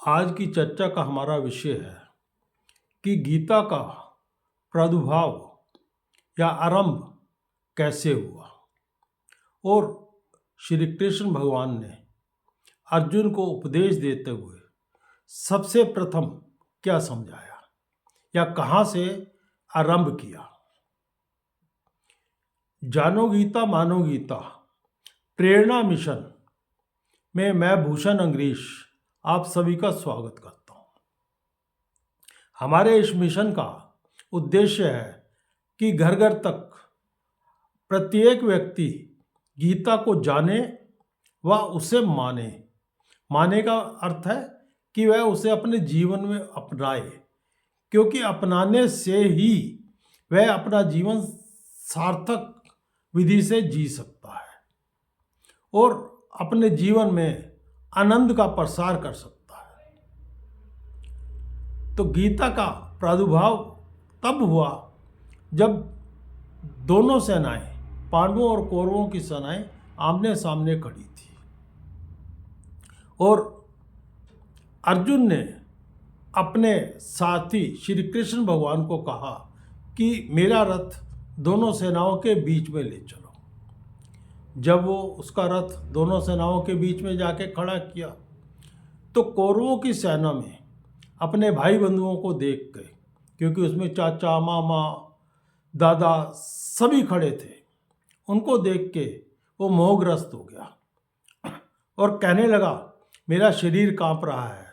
आज की चर्चा का हमारा विषय है कि गीता का प्रादुर्भाव या आरंभ कैसे हुआ और श्री कृष्ण भगवान ने अर्जुन को उपदेश देते हुए सबसे प्रथम क्या समझाया या कहाँ से आरंभ किया। जानो गीता मानो गीता प्रेरणा मिशन में मैं भूषण अंगरीश आप सभी का स्वागत करता हूँ। हमारे इस मिशन का उद्देश्य है कि घर घर तक प्रत्येक व्यक्ति गीता को जाने व उसे माने। माने का अर्थ है कि वह उसे अपने जीवन में अपनाए, क्योंकि अपनाने से ही वह अपना जीवन सार्थक विधि से जी सकता है और अपने जीवन में आनंद का प्रसार कर सकता है। तो गीता का प्रादुर्भाव तब हुआ जब दोनों सेनाएं, पांडवों और कौरवों की सेनाएं आमने सामने खड़ी थी और अर्जुन ने अपने साथी श्री कृष्ण भगवान को कहा कि मेरा रथ दोनों सेनाओं के बीच में ले चलो। जब वो उसका रथ दोनों सेनाओं के बीच में जाके खड़ा किया तो कौरवों की सेना में अपने भाई बंधुओं को देख गए, क्योंकि उसमें चाचा मामा दादा सभी खड़े थे। उनको देख के वो मोहग्रस्त हो गया और कहने लगा, मेरा शरीर कांप रहा है,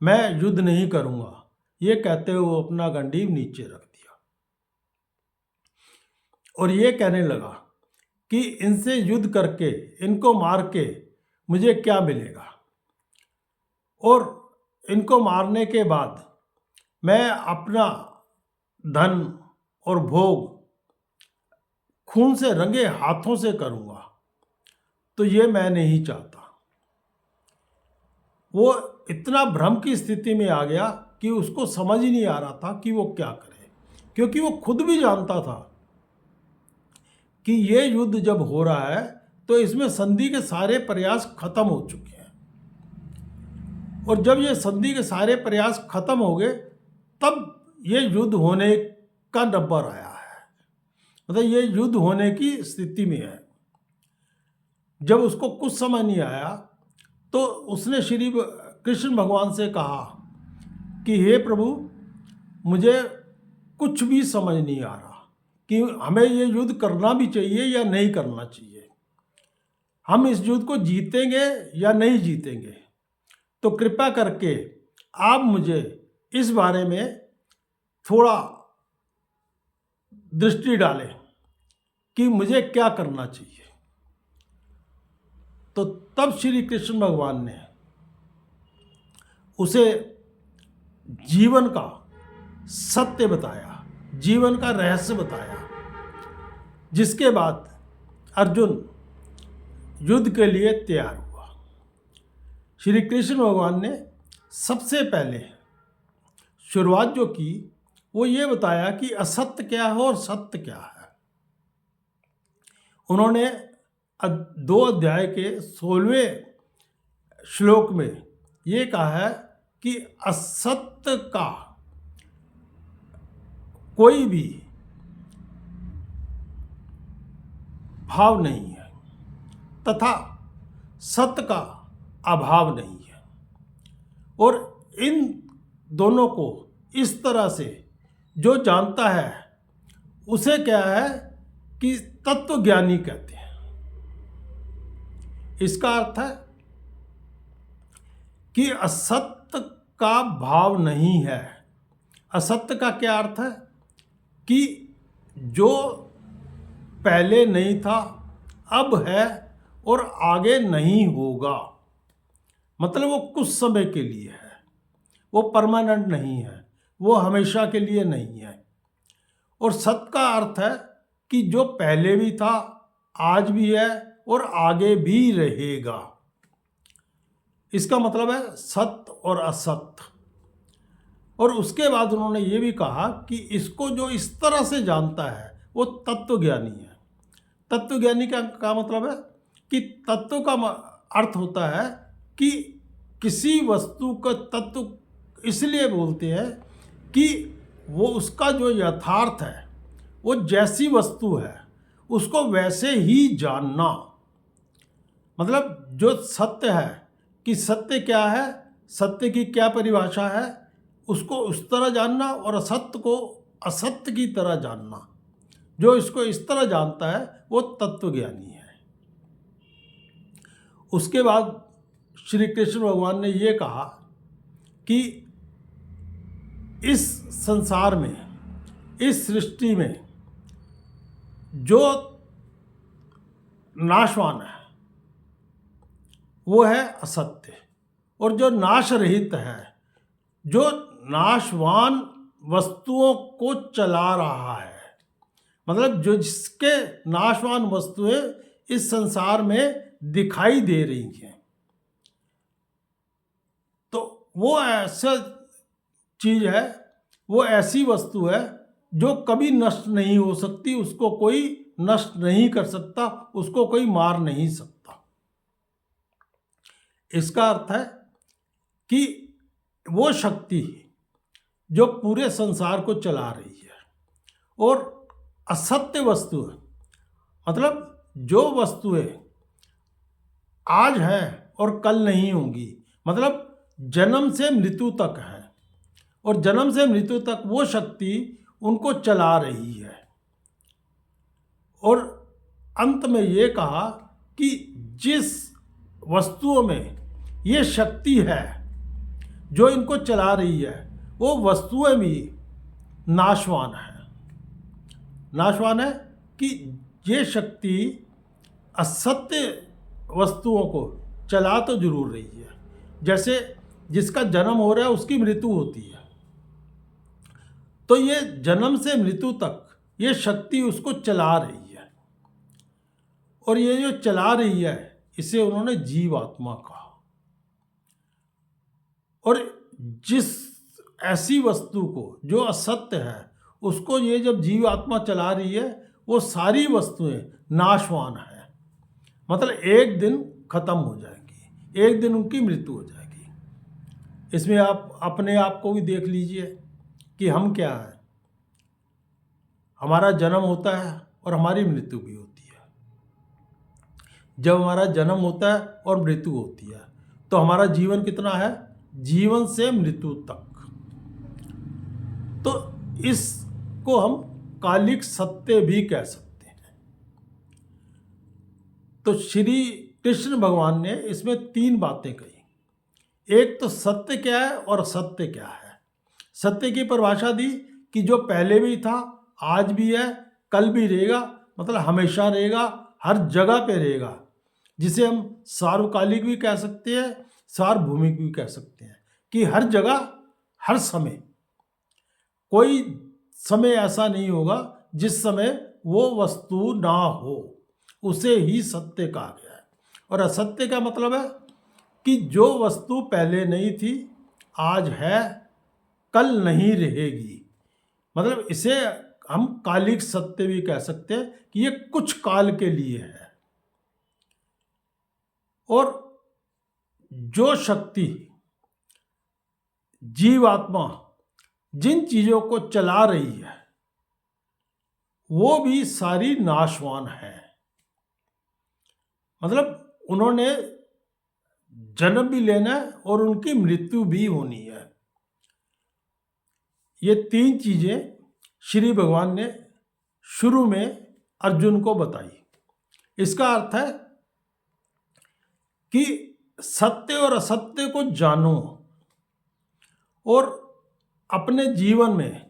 मैं युद्ध नहीं करूँगा। ये कहते हुए वो अपना गंडीव नीचे रख दिया और ये कहने लगा कि इनसे युद्ध करके, इनको मार के मुझे क्या मिलेगा, और इनको मारने के बाद मैं अपना धन और भोग खून से रंगे हाथों से करूँगा, तो ये मैं नहीं चाहता। वो इतना भ्रम की स्थिति में आ गया कि उसको समझ ही नहीं आ रहा था कि वो क्या करे, क्योंकि वो खुद भी जानता था कि ये युद्ध जब हो रहा है तो इसमें संधि के सारे प्रयास खत्म हो चुके हैं, और जब ये संधि के सारे प्रयास खत्म हो गए तब ये युद्ध होने का नंबर आया है, मतलब ये युद्ध होने की स्थिति में है। जब उसको कुछ समझ नहीं आया तो उसने श्री कृष्ण भगवान से कहा कि हे प्रभु, मुझे कुछ भी समझ नहीं आ रहा कि हमें ये युद्ध करना भी चाहिए या नहीं करना चाहिए, हम इस युद्ध को जीतेंगे या नहीं जीतेंगे। तो कृपया करके आप मुझे इस बारे में थोड़ा दृष्टि डालें कि मुझे क्या करना चाहिए। तो तब श्री कृष्ण भगवान ने उसे जीवन का सत्य बताया, जीवन का रहस्य बताया, जिसके बाद अर्जुन युद्ध के लिए तैयार हुआ। श्री कृष्ण भगवान ने सबसे पहले शुरुआत जो की वो ये बताया कि असत्य क्या है और सत्य क्या है। उन्होंने 2 अध्याय के 16वें श्लोक में ये कहा है कि असत्य का कोई भी भाव नहीं है तथा सत्य का अभाव नहीं है, और इन दोनों को इस तरह से जो जानता है उसे क्या है कि तत्वज्ञानी कहते हैं। इसका अर्थ है कि असत्य का भाव नहीं है। असत्य का क्या अर्थ है कि जो पहले नहीं था अब है और आगे नहीं होगा, मतलब वो कुछ समय के लिए है, वो परमानेंट नहीं है, वो हमेशा के लिए नहीं है। और सत्य का अर्थ है कि जो पहले भी था, आज भी है और आगे भी रहेगा। इसका मतलब है सत्य और असत्य। और उसके बाद उन्होंने ये भी कहा कि इसको जो इस तरह से जानता है वो तत्वज्ञानी है। तत्वज्ञानी का मतलब है कि तत्व का अर्थ होता है कि किसी वस्तु का तत्व इसलिए बोलते हैं कि वो उसका जो यथार्थ है, वो जैसी वस्तु है उसको वैसे ही जानना। मतलब जो सत्य है कि सत्य क्या है, सत्य की क्या परिभाषा है, उसको उस तरह जानना, और असत्य को असत्य की तरह जानना। जो इसको इस तरह जानता है वो तत्वज्ञानी है। उसके बाद श्री कृष्ण भगवान ने ये कहा कि इस संसार में, इस सृष्टि में जो नाशवान है वो है असत्य, और जो नाश रहित है, जो नाशवान वस्तुओं को चला रहा है, मतलब जो जिसके नाशवान वस्तुएं इस संसार में दिखाई दे रही हैं, तो वो ऐसा चीज है, वो ऐसी वस्तु है जो कभी नष्ट नहीं हो सकती, उसको कोई नष्ट नहीं कर सकता, उसको कोई मार नहीं सकता। इसका अर्थ है कि वो शक्ति जो पूरे संसार को चला रही है, और असत्य वस्तु मतलब जो वस्तुएं आज है और कल नहीं होंगी, मतलब जन्म से मृत्यु तक है, और जन्म से मृत्यु तक वो शक्ति उनको चला रही है। और अंत में ये कहा कि जिस वस्तुओं में ये शक्ति है जो इनको चला रही है, वो वस्तुएं भी नाशवान है। नाशवान है कि ये शक्ति असत्य वस्तुओं को चला तो जरूर रही है। जैसे जिसका जन्म हो रहा है उसकी मृत्यु होती है, तो ये जन्म से मृत्यु तक ये शक्ति उसको चला रही है, और ये जो चला रही है इसे उन्होंने जीवात्मा कहा। और जिस ऐसी वस्तु को जो असत्य है उसको ये जब जीवात्मा चला रही है, वो सारी वस्तुएं नाशवान है, मतलब एक दिन खत्म हो जाएंगी, एक दिन उनकी मृत्यु हो जाएगी। इसमें आप अपने आप को भी देख लीजिए कि हम क्या हैं। हमारा जन्म होता है और हमारी मृत्यु भी होती है। जब हमारा जन्म होता है और मृत्यु होती है तो हमारा जीवन कितना है, जीवन से मृत्यु तक। तो इसको हम कालिक सत्य भी कह सकते हैं। तो श्री कृष्ण भगवान ने इसमें 3 बातें कही। एक तो सत्य क्या है और असत्य क्या है। सत्य की परिभाषा दी कि जो पहले भी था, आज भी है, कल भी रहेगा, मतलब हमेशा रहेगा, हर जगह पे रहेगा, जिसे हम सार्वकालिक भी कह सकते हैं, सार्वभौमिक भी कह सकते हैं, कि हर जगह हर समय, कोई समय ऐसा नहीं होगा जिस समय वो वस्तु ना हो, उसे ही सत्य कहा गया है। और असत्य का मतलब है कि जो वस्तु पहले नहीं थी, आज है, कल नहीं रहेगी, मतलब इसे हम कालिक सत्य भी कह सकते हैं कि ये कुछ काल के लिए है। और जो शक्ति जीवात्मा जिन चीजों को चला रही है वो भी सारी नाशवान है, मतलब उन्होंने जन्म भी लेना है और उनकी मृत्यु भी होनी है। ये 3 चीजें श्री भगवान ने शुरू में अर्जुन को बताई। इसका अर्थ है कि सत्य और असत्य को जानो, और अपने जीवन में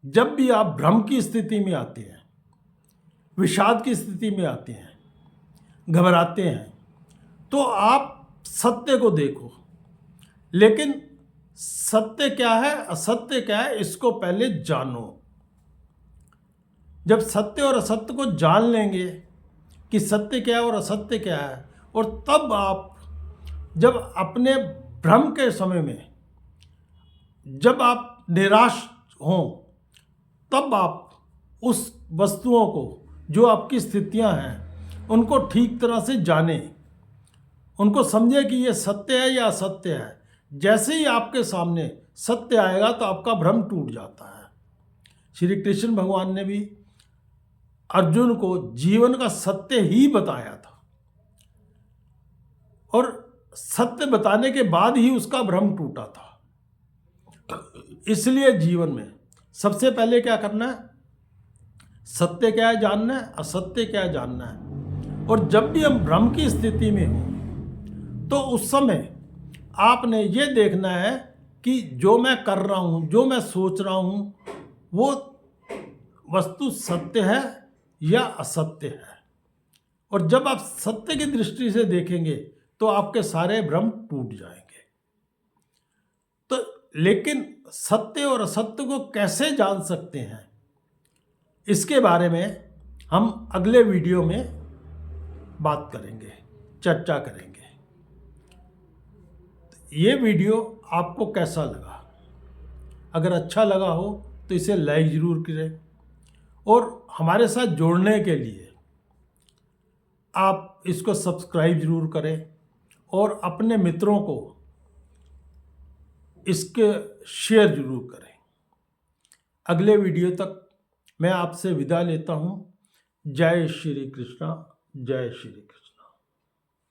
जब भी आप भ्रम की स्थिति में आते हैं, विषाद की स्थिति में आते हैं, घबराते हैं, तो आप सत्य को देखो। लेकिन सत्य क्या है, असत्य क्या है, इसको पहले जानो। जब सत्य और असत्य को जान लेंगे कि सत्य क्या है और असत्य क्या है, और तब आप जब अपने भ्रम के समय में जब आप निराश हों, तब आप उस वस्तुओं को जो आपकी स्थितियां हैं उनको ठीक तरह से जानें, उनको समझें कि ये सत्य है या असत्य है, जैसे ही आपके सामने सत्य आएगा तो आपका भ्रम टूट जाता है। श्री कृष्ण भगवान ने भी अर्जुन को जीवन का सत्य ही बताया था, और सत्य बताने के बाद ही उसका भ्रम टूटा था। इसलिए जीवन में सबसे पहले क्या करना है? सत्य क्या है जानना है, असत्य क्या है जानना है। और जब भी हम भ्रम की स्थिति में हो तो उस समय आपने ये देखना है कि जो मैं कर रहा हूँ, जो मैं सोच रहा हूँ, वो वस्तु सत्य है या असत्य है। और जब आप सत्य की दृष्टि से देखेंगे तो आपके सारे भ्रम टूट जाएंगे। तो लेकिन सत्य और असत्य को कैसे जान सकते हैं, इसके बारे में हम अगले वीडियो में बात करेंगे, चर्चा करेंगे। ये वीडियो आपको कैसा लगा? अगर अच्छा लगा हो तो इसे लाइक ज़रूर करें, और हमारे साथ जुड़ने के लिए आप इसको सब्सक्राइब ज़रूर करें और अपने मित्रों को इसके शेयर ज़रूर करें। अगले वीडियो तक मैं आपसे विदा लेता हूँ। जय श्री कृष्णा, जय श्री कृष्ण।